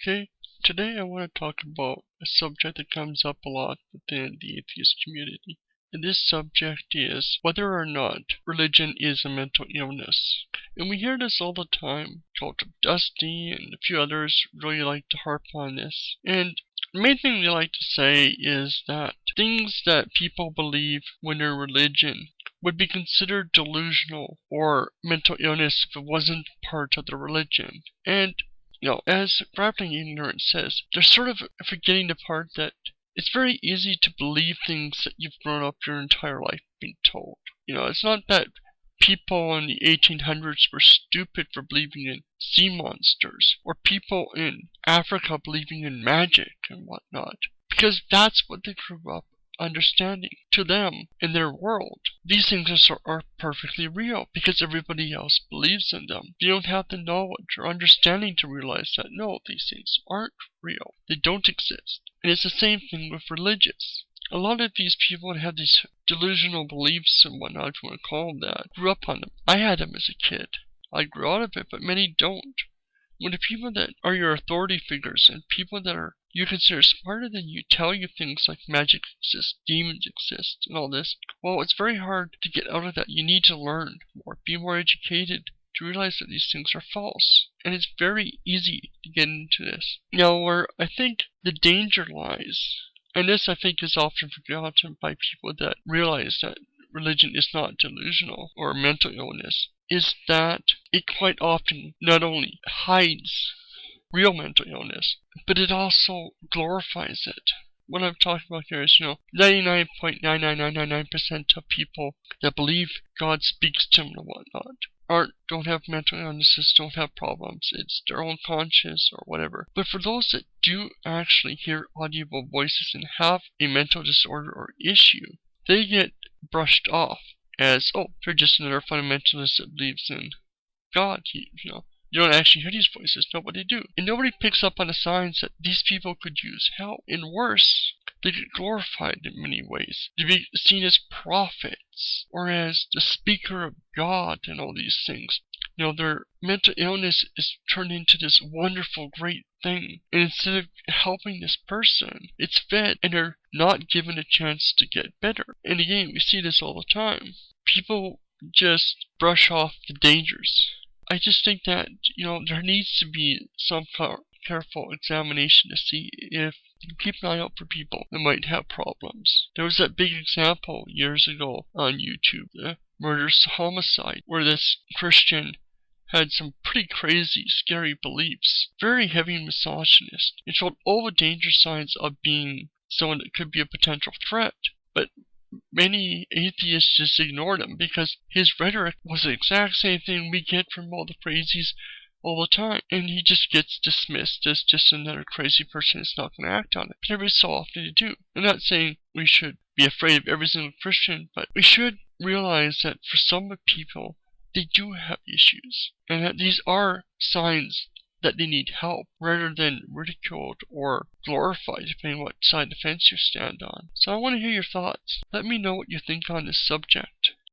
Okay, today I want to talk about a subject that comes up a lot within the atheist community. And this subject is whether or not religion is a mental illness. And we hear this all the time. Cult of Dusty and a few others really like to harp on this. And the main thing they like to say is that things that people believe when they're religion would be considered delusional or mental illness if it wasn't part of the religion. And as Grappling Ignorance says, they're sort of forgetting the part that it's very easy to believe things that you've grown up your entire life being told. It's not that people in the 1800s were stupid for believing in sea monsters, or people in Africa believing in magic and whatnot, because that's what they grew up understanding. To them, in their world, these things are perfectly real because everybody else believes in them. They don't have the knowledge or understanding to realize that no, these things aren't real. They don't exist. And it's the same thing with religious. A lot of these people that have these delusional beliefs and whatnot, if you want to call them that, grew up on them. I had them as a kid. I grew out of it, but many don't. When the people that are your authority figures and people that are you consider smarter than you tell you things like magic exists, demons exist, and all this, well, it's very hard to get out of that. You need to learn more, be more educated to realize that these things are false. And it's very easy to get into this. Now, where I think the danger lies, and this I think is often forgotten by people that realize that religion is not delusional or mental illness, is that it quite often not only hides real mental illness, but it also glorifies it. What I'm talking about here is, 99.99999% of people that believe God speaks to them and whatnot don't have mental illnesses, don't have problems. It's their own conscience or whatever. But for those that do actually hear audible voices and have a mental disorder or issue, they get brushed off as, oh, they're just another fundamentalist that believes in God. You don't actually hear these voices, nobody do. And nobody picks up on the signs that these people could use help. And worse, they get glorified in many ways. To be seen as prophets, or as the speaker of God and all these things. Their mental illness is turned into this wonderful, great thing. And instead of helping this person, it's fed, and they're not given a chance to get better. And again, we see this all the time. People just brush off the dangers. I just think that, there needs to be some careful examination to see if you can keep an eye out for people that might have problems. There was that big example years ago on YouTube, the murderous homicide, where this Christian had some pretty crazy, scary beliefs, very heavy misogynist. It showed all the danger signs of being someone that could be a potential threat, but many atheists just ignored him because his rhetoric was the exact same thing we get from all the crazies all the time. And he just gets dismissed as just another crazy person that's not going to act on it. But every so often they do. I'm not saying we should be afraid of every single Christian, but we should realize that for some people, they do have issues. And that these are signs that they need help, rather than ridiculed or glorified, depending on what side of the fence you stand on. So I want to hear your thoughts. Let me know what you think on this subject.